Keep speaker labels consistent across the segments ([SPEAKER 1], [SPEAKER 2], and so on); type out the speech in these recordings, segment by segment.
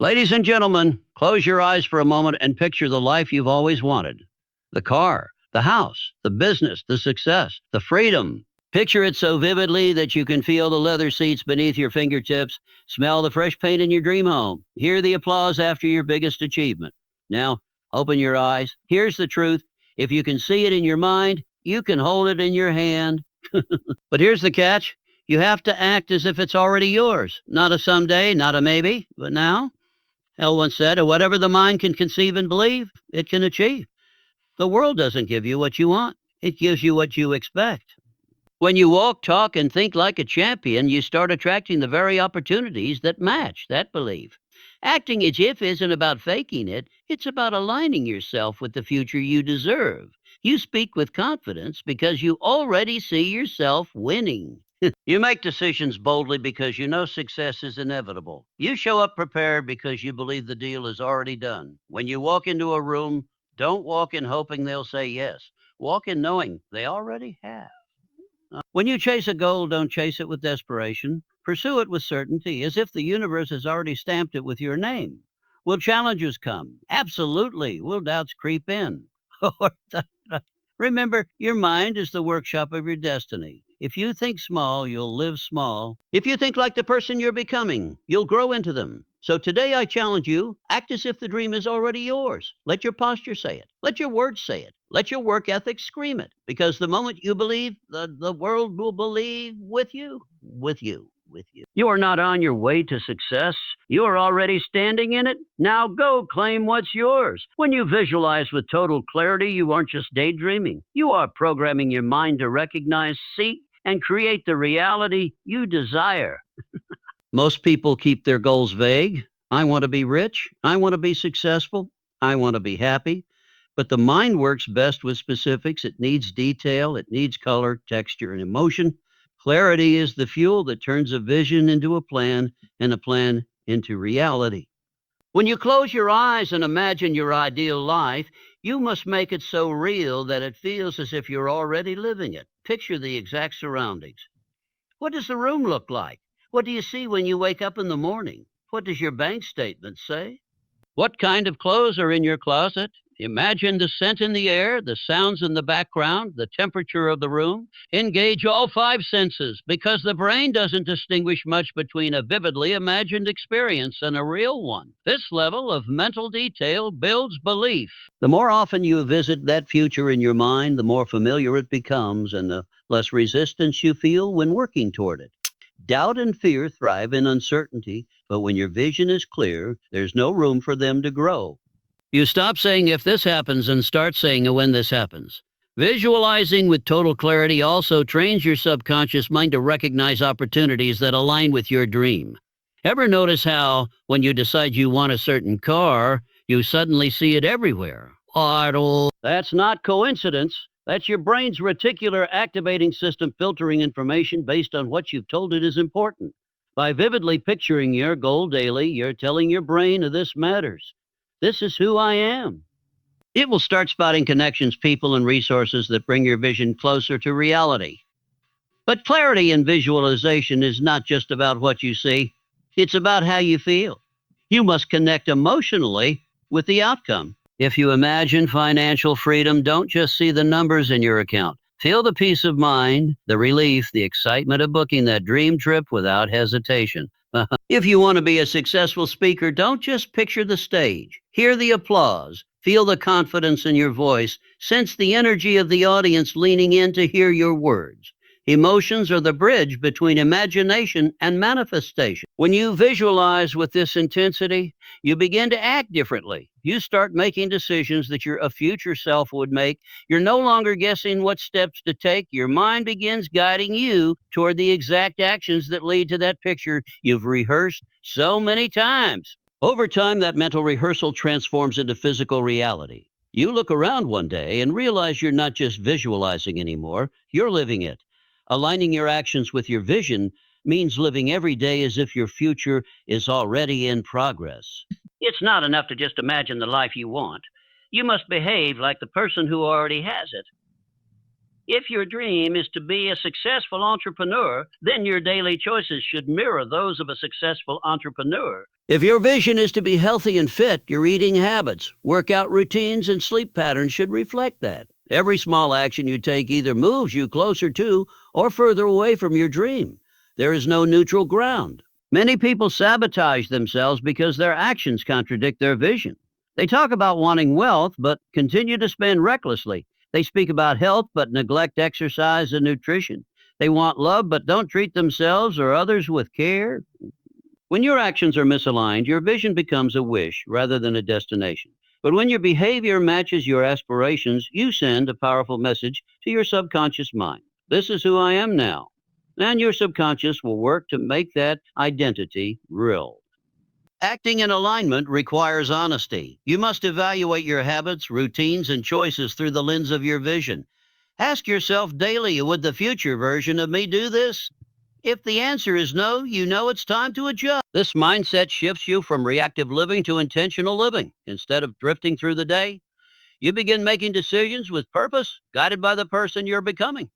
[SPEAKER 1] Ladies and gentlemen, close your eyes for a moment and picture the life you've always wanted. The car, the house, the business, the success, the freedom. Picture it so vividly that you can feel the leather seats beneath your fingertips, smell the fresh paint in your dream home, hear the applause after your biggest achievement. Now, open your eyes. Here's the truth. If you can see it in your mind, you can hold it in your hand. But here's the catch. You have to act as if it's already yours. Not a someday, not a maybe, but now. Hell once said, whatever the mind can conceive and believe, it can achieve. The world doesn't give you what you want, it gives you what you expect. When you walk, talk, and think like a champion, you start attracting the very opportunities that match that belief. Acting as if isn't about faking it, it's about aligning yourself with the future you deserve. You speak with confidence because you already see yourself winning. You make decisions boldly because you know success is inevitable. You show up prepared because you believe the deal is already done. When you walk into a room, don't walk in hoping they'll say yes. Walk in knowing they already have. When you chase a goal, don't chase it with desperation. Pursue it with certainty, as if the universe has already stamped it with your name. Will challenges come? Absolutely. Will doubts creep in? Remember, your mind is the workshop of your destiny. If you think small, you'll live small. If you think like the person you're becoming, you'll grow into them. So today I challenge you, act as if the dream is already yours. Let your posture say it. Let your words say it. Let your work ethic scream it. Because the moment you believe, the world will believe with you, with you, with you. You are not on your way to success. You are already standing in it. Now go claim what's yours. When you visualize with total clarity, you aren't just daydreaming. You are programming your mind to recognize, seek, and create the reality you desire. Most people keep their goals vague. I want to be rich. I want to be successful. I want to be happy. But the mind works best with specifics. It needs detail, it needs color, texture, and emotion. Clarity is the fuel that turns a vision into a plan and a plan into reality. When you close your eyes and imagine your ideal life, you must make it so real that it feels as if you're already living it. Picture the exact surroundings. What does the room look like? What do you see when you wake up in the morning? What does your bank statement say? What kind of clothes are in your closet? Imagine the scent in the air, the sounds in the background, the temperature of the room. Engage all five senses because the brain doesn't distinguish much between a vividly imagined experience and a real one. This level of mental detail builds belief. The more often you visit that future in your mind, the more familiar it becomes and the less resistance you feel when working toward it. Doubt and fear thrive in uncertainty, but when your vision is clear, there's no room for them to grow. You stop saying if this happens and start saying when this happens. Visualizing with total clarity also trains your subconscious mind to recognize opportunities that align with your dream. Ever notice how, when you decide you want a certain car, you suddenly see it everywhere? Auto. That's not coincidence. That's your brain's reticular activating system filtering information based on what you've told it is important. By vividly picturing your goal daily, you're telling your brain this matters. This is who I am. It will start spotting connections, people, and resources that bring your vision closer to reality. But clarity in visualization is not just about what you see, it's about how you feel. You must connect emotionally with the outcome. If you imagine financial freedom, don't just see the numbers in your account. Feel the peace of mind, the relief, the excitement of booking that dream trip without hesitation. If you want to be a successful speaker, don't just picture the stage. Hear the applause. Feel the confidence in your voice. Sense the energy of the audience leaning in to hear your words. Emotions are the bridge between imagination and manifestation. When you visualize with this intensity, you begin to act differently. You start making decisions that your future self would make. You're no longer guessing what steps to take. Your mind begins guiding you toward the exact actions that lead to that picture you've rehearsed so many times. Over time, that mental rehearsal transforms into physical reality. You look around one day and realize you're not just visualizing anymore, you're living it. Aligning your actions with your vision means living every day as if your future is already in progress. It's not enough to just imagine the life you want. You must behave like the person who already has it. If your dream is to be a successful entrepreneur, then your daily choices should mirror those of a successful entrepreneur. If your vision is to be healthy and fit, your eating habits, workout routines, and sleep patterns should reflect that. Every small action you take either moves you closer to or further away from your dream. There is no neutral ground. Many people sabotage themselves because their actions contradict their vision. They talk about wanting wealth, but continue to spend recklessly. They speak about health, but neglect exercise and nutrition. They want love, but don't treat themselves or others with care. When your actions are misaligned, your vision becomes a wish rather than a destination. But when your behavior matches your aspirations, you send a powerful message to your subconscious mind. This is who I am now. And your subconscious will work to make that identity real. Acting in alignment requires honesty. You must evaluate your habits, routines, and choices through the lens of your vision. Ask yourself daily, would the future version of me do this? If the answer is no, you know it's time to adjust. This mindset shifts you from reactive living to intentional living. Instead of drifting through the day, you begin making decisions with purpose, guided by the person you're becoming,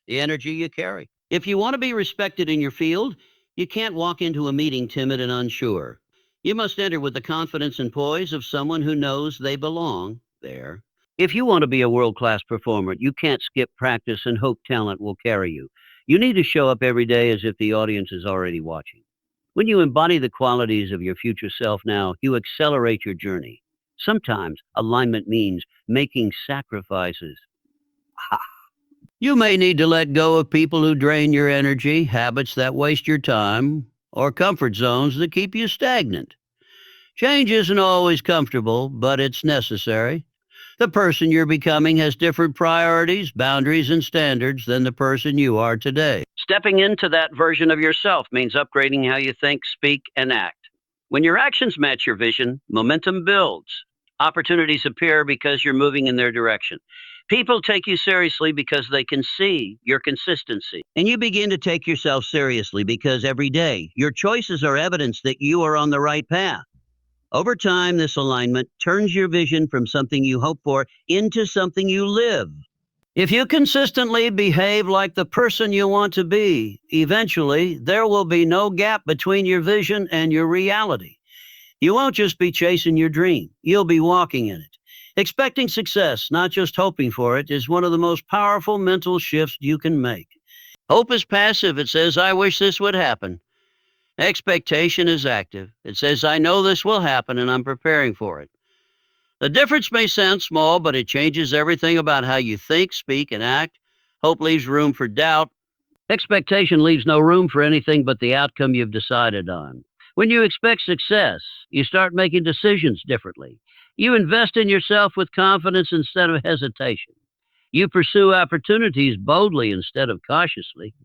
[SPEAKER 1] the energy you carry. If you want to be respected in your field, you can't walk into a meeting timid and unsure. You must enter with the confidence and poise of someone who knows they belong there. If you want to be a world-class performer, you can't skip practice and hope talent will carry you. You need to show up every day as if the audience is already watching. When you embody the qualities of your future self now, you accelerate your journey. Sometimes alignment means making sacrifices. You may need to let go of people who drain your energy, habits that waste your time, or comfort zones that keep you stagnant. Change isn't always comfortable, but it's necessary. The person you're becoming has different priorities, boundaries, and standards than the person you are today. Stepping into that version of yourself means upgrading how you think, speak, and act. When your actions match your vision, momentum builds. Opportunities appear because you're moving in their direction. People take you seriously because they can see your consistency. And you begin to take yourself seriously because every day your choices are evidence that you are on the right path. Over time, this alignment turns your vision from something you hope for into something you live. If you consistently behave like the person you want to be, eventually there will be no gap between your vision and your reality. You won't just be chasing your dream, you'll be walking in it. Expecting success, not just hoping for it, is one of the most powerful mental shifts you can make. Hope is passive. It says, I wish this would happen. Expectation is active. It says, I know this will happen and I'm preparing for it. The difference may sound small, but it changes everything about how you think, speak, and act. Hope leaves room for doubt. Expectation leaves no room for anything but the outcome you've decided on. When you expect success, you start making decisions differently. You invest in yourself with confidence instead of hesitation. You pursue opportunities boldly instead of cautiously.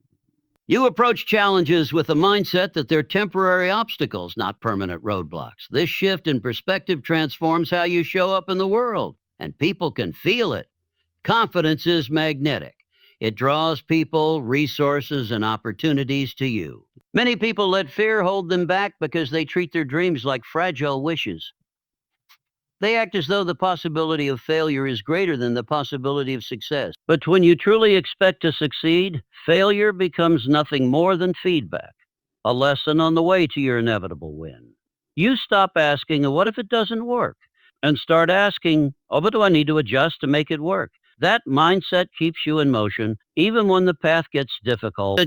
[SPEAKER 1] You approach challenges with the mindset that they're temporary obstacles, not permanent roadblocks. This shift in perspective transforms how you show up in the world, and people can feel it. Confidence is magnetic. It draws people, resources, and opportunities to you. Many people let fear hold them back because they treat their dreams like fragile wishes. They act as though the possibility of failure is greater than the possibility of success. But when you truly expect to succeed, failure becomes nothing more than feedback, a lesson on the way to your inevitable win. You stop asking, what if it doesn't work? And start asking, what do I need to adjust to make it work? That mindset keeps you in motion, even when the path gets difficult.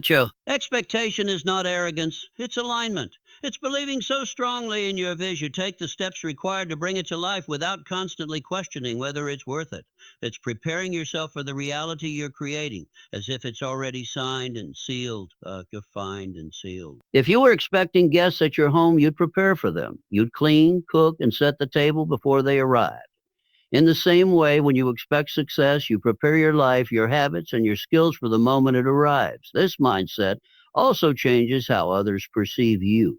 [SPEAKER 1] Expectation is not arrogance, it's alignment. It's believing so strongly in your vision, you take the steps required to bring it to life without constantly questioning whether it's worth it. It's preparing yourself for the reality you're creating, as if it's already signed and sealed, defined and sealed. If you were expecting guests at your home, you'd prepare for them. You'd clean, cook, and set the table before they arrive. In the same way, when you expect success, you prepare your life, your habits, and your skills for the moment it arrives. This mindset also changes how others perceive you.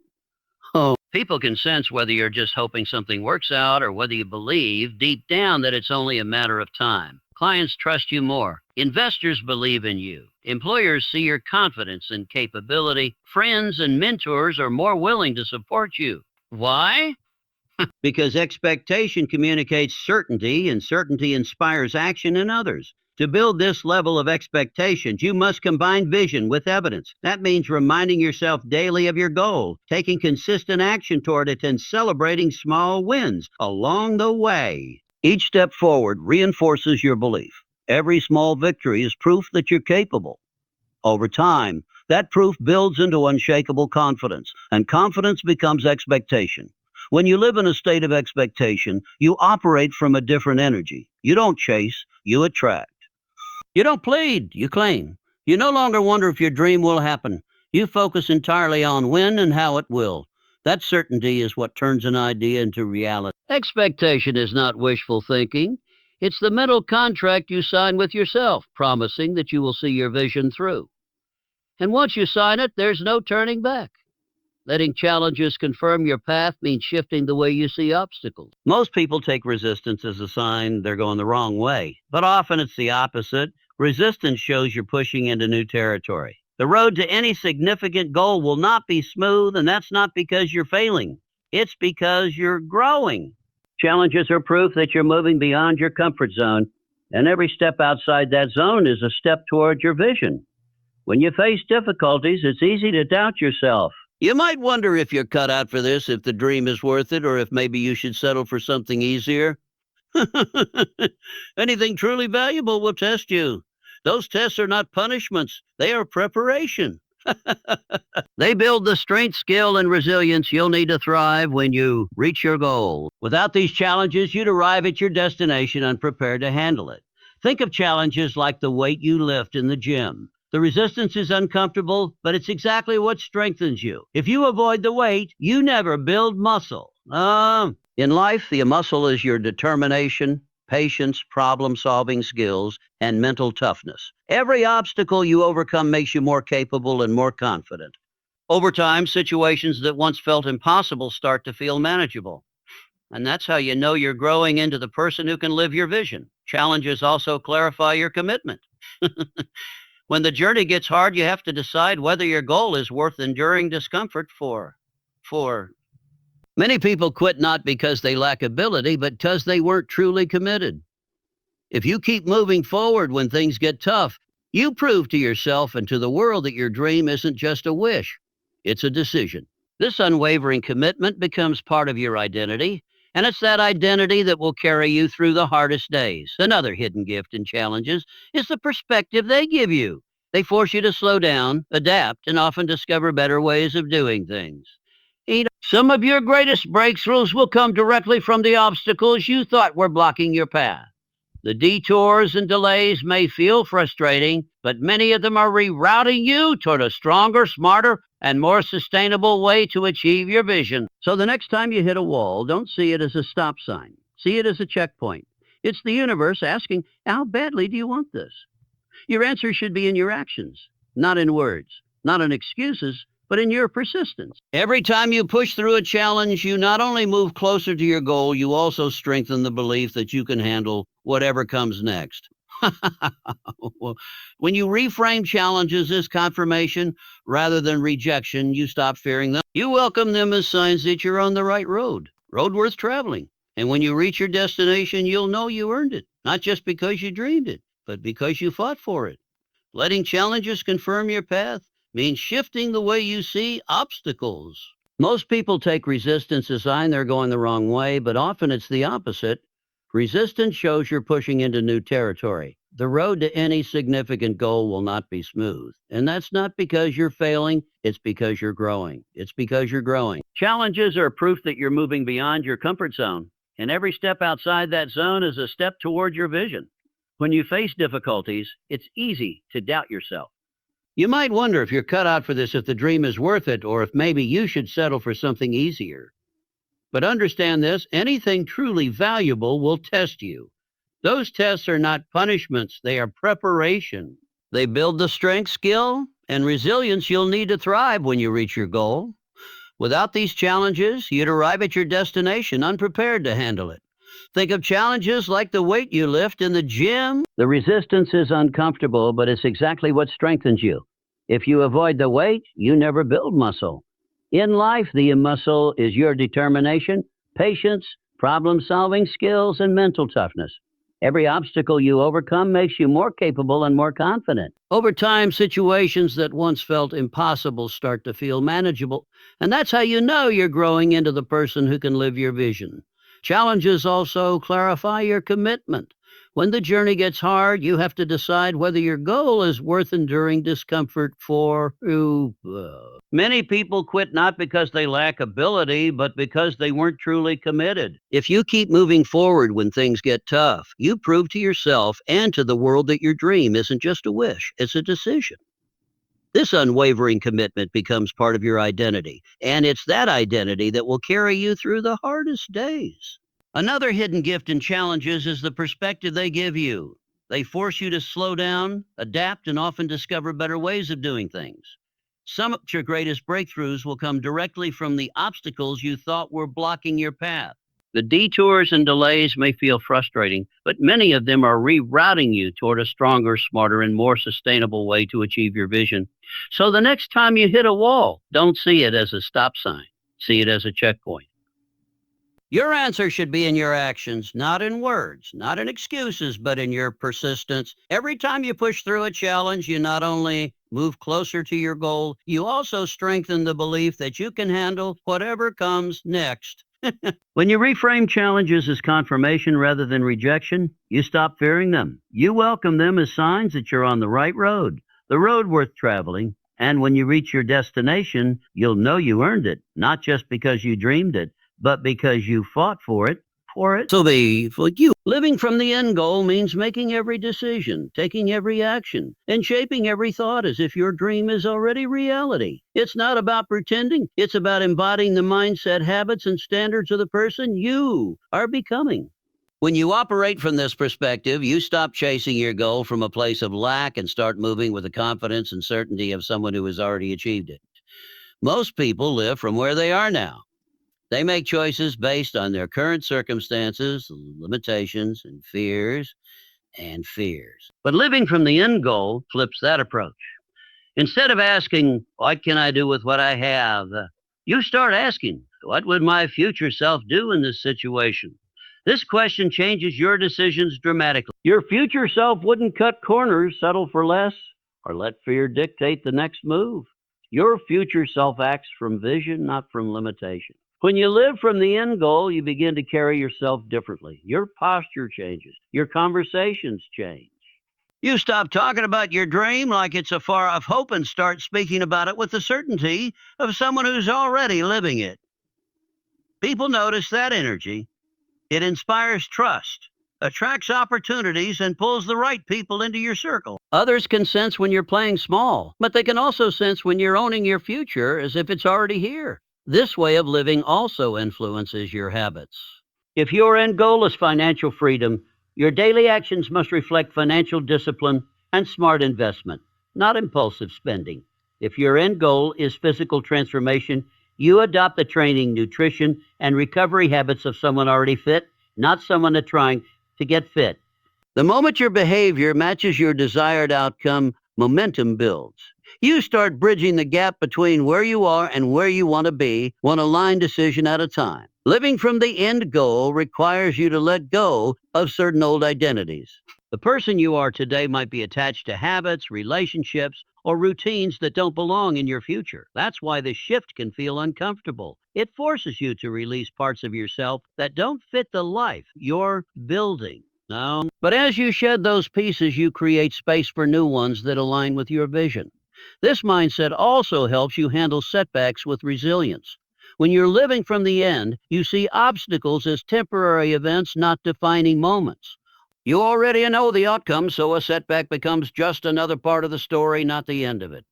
[SPEAKER 1] Oh, people can sense whether you're just hoping something works out or whether you believe deep down that it's only a matter of time. Clients trust you more. Investors believe in you. Employers see your confidence and capability. Friends and mentors are more willing to support you. Why? Because expectation communicates certainty, and certainty inspires action in others. To build this level of expectations, you must combine vision with evidence. That means reminding yourself daily of your goal, taking consistent action toward it, and celebrating small wins along the way. Each step forward reinforces your belief. Every small victory is proof that you're capable. Over time, that proof builds into unshakable confidence, and confidence becomes expectation. When you live in a state of expectation, you operate from a different energy. You don't chase, you attract. You don't plead, you claim. You no longer wonder if your dream will happen. You focus entirely on when and how it will. That certainty is what turns an idea into reality. Expectation is not wishful thinking. It's the mental contract you sign with yourself, promising that you will see your vision through. And once you sign it, there's no turning back. Letting challenges confirm your path means shifting the way you see obstacles. Most people take resistance as a sign they're going the wrong way, but often it's the opposite. Resistance shows you're pushing into new territory. The road to any significant goal will not be smooth, and that's not because you're failing. It's because you're growing. Challenges are proof that you're moving beyond your comfort zone, and every step outside that zone is a step toward your vision. When you face difficulties, it's easy to doubt yourself. You might wonder if you're cut out for this, if the dream is worth it, or if maybe you should settle for something easier. Anything truly valuable will test you. Those tests are not punishments, they are preparation. They build the strength, skill, and resilience you'll need to thrive when you reach your goal. Without these challenges, you'd arrive at your destination unprepared to handle it. Think of challenges like the weight you lift in the gym. The resistance is uncomfortable, but it's exactly what strengthens you. If you avoid the weight, you never build muscle. In life, the muscle is your determination, patience, problem-solving skills, and mental toughness. Every obstacle you overcome makes you more capable and more confident. Over time, situations that once felt impossible start to feel manageable. And that's how you know you're growing into the person who can live your vision. Challenges also clarify your commitment. When the journey gets hard, you have to decide whether your goal is worth enduring discomfort for. Many people quit not because they lack ability, but because they weren't truly committed. If you keep moving forward when things get tough, you prove to yourself and to the world that your dream isn't just a wish, it's a decision. This unwavering commitment becomes part of your identity, and it's that identity that will carry you through the hardest days. Another hidden gift in challenges is the perspective they give you. They force you to slow down, adapt, and often discover better ways of doing things. Some of your greatest breakthroughs will come directly from the obstacles you thought were blocking your path. The detours and delays may feel frustrating, but many of them are rerouting you toward a stronger, smarter, and more sustainable way to achieve your vision. So the next time you hit a wall, don't see it as a stop sign. See it as a checkpoint. It's the universe asking, how badly do you want this? Your answer should be in your actions, not in words, not in excuses, but in your persistence. Every time you push through a challenge, you not only move closer to your goal, you also strengthen the belief that you can handle whatever comes next. Well, when you reframe challenges as confirmation rather than rejection, you stop fearing them. You welcome them as signs that you're on the right road worth traveling. And when you reach your destination, you'll know you earned it, not just because you dreamed it, but because you fought for it. Letting challenges confirm your path means shifting the way you see obstacles. Most people take resistance as a sign they're going the wrong way, but often it's the opposite. Resistance shows you're pushing into new territory. The road to any significant goal will not be smooth. And that's not because you're failing, it's because you're growing. It's because you're growing. Challenges are proof that you're moving beyond your comfort zone. And every step outside that zone is a step toward your vision. When you face difficulties, it's easy to doubt yourself. You might wonder if you're cut out for this, if the dream is worth it, or if maybe you should settle for something easier. But understand this, anything truly valuable will test you. Those tests are not punishments, they are preparation. They build the strength, skill, and resilience you'll need to thrive when you reach your goal. Without these challenges, you'd arrive at your destination unprepared to handle it. Think of challenges like the weight you lift in the gym. The resistance is uncomfortable, but it's exactly what strengthens you. If you avoid the weight, you never build muscle. In life, the muscle is your determination, patience, problem-solving skills, and mental toughness. Every obstacle you overcome makes you more capable and more confident. Over time, situations that once felt impossible start to feel manageable, and that's how you know you're growing into the person who can live your vision. Challenges also clarify your commitment. When the journey gets hard, you have to decide whether your goal is worth enduring discomfort for. Many people quit not because they lack ability, but because they weren't truly committed. If you keep moving forward when things get tough, you prove to yourself and to the world that your dream isn't just a wish, it's a decision. This unwavering commitment becomes part of your identity, and it's that identity that will carry you through the hardest days. Another hidden gift in challenges is the perspective they give you. They force you to slow down, adapt, and often discover better ways of doing things. Some of your greatest breakthroughs will come directly from the obstacles you thought were blocking your path. The detours and delays may feel frustrating, but many of them are rerouting you toward a stronger, smarter, and more sustainable way to achieve your vision. So the next time you hit a wall, don't see it as a stop sign. See it as a checkpoint. Your answer should be in your actions, not in words, not in excuses, but in your persistence. Every time you push through a challenge, you not only move closer to your goal, you also strengthen the belief that you can handle whatever comes next. When you reframe challenges as confirmation rather than rejection, you stop fearing them. You welcome them as signs that you're on the right road, the road worth traveling. And when you reach your destination, you'll know you earned it, not just because you dreamed it, but because you fought for it. So for you, living from the end goal means making every decision, taking every action, and shaping every thought as if your dream is already reality. It's not about pretending. It's about embodying the mindset, habits, and standards of the person you are becoming. When you operate from this perspective, you stop chasing your goal from a place of lack and start moving with the confidence and certainty of someone who has already achieved it. Most people live from where they are now. They make choices based on their current circumstances, limitations, and fears. But living from the end goal flips that approach. Instead of asking, what can I do with what I have? You start asking, what would my future self do in this situation? This question changes your decisions dramatically. Your future self wouldn't cut corners, settle for less, or let fear dictate the next move. Your future self acts from vision, not from limitation. When you live from the end goal, you begin to carry yourself differently. Your posture changes. Your conversations change. You stop talking about your dream like it's a far off hope and start speaking about it with the certainty of someone who's already living it. People notice that energy. It inspires trust, attracts opportunities, and pulls the right people into your circle. Others can sense when you're playing small, but they can also sense when you're owning your future as if it's already here. This way of living also influences your habits. If your end goal is financial freedom, your daily actions must reflect financial discipline and smart investment, not impulsive spending. If your end goal is physical transformation, you adopt the training, nutrition, and recovery habits of someone already fit, not someone that's trying to get fit. The moment your behavior matches your desired outcome, momentum builds. You start bridging the gap between where you are and where you want to be, one aligned decision at a time. Living from the end goal requires you to let go of certain old identities. The person you are today might be attached to habits, relationships, or routines that don't belong in your future. That's why the shift can feel uncomfortable. It forces you to release parts of yourself that don't fit the life you're building. No. But as you shed those pieces, you create space for new ones that align with your vision. This mindset also helps you handle setbacks with resilience. When you're living from the end, you see obstacles as temporary events, not defining moments. You already know the outcome, so a setback becomes just another part of the story, not the end of it.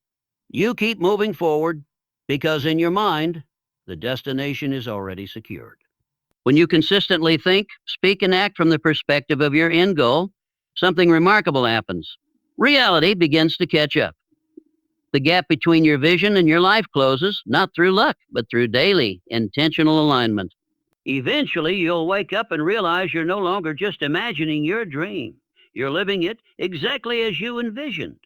[SPEAKER 1] You keep moving forward because in your mind, the destination is already secured. When you consistently think, speak, and act from the perspective of your end goal, something remarkable happens. Reality begins to catch up. The gap between your vision and your life closes, not through luck, but through daily, intentional alignment. Eventually, you'll wake up and realize you're no longer just imagining your dream. You're living it exactly as you envisioned.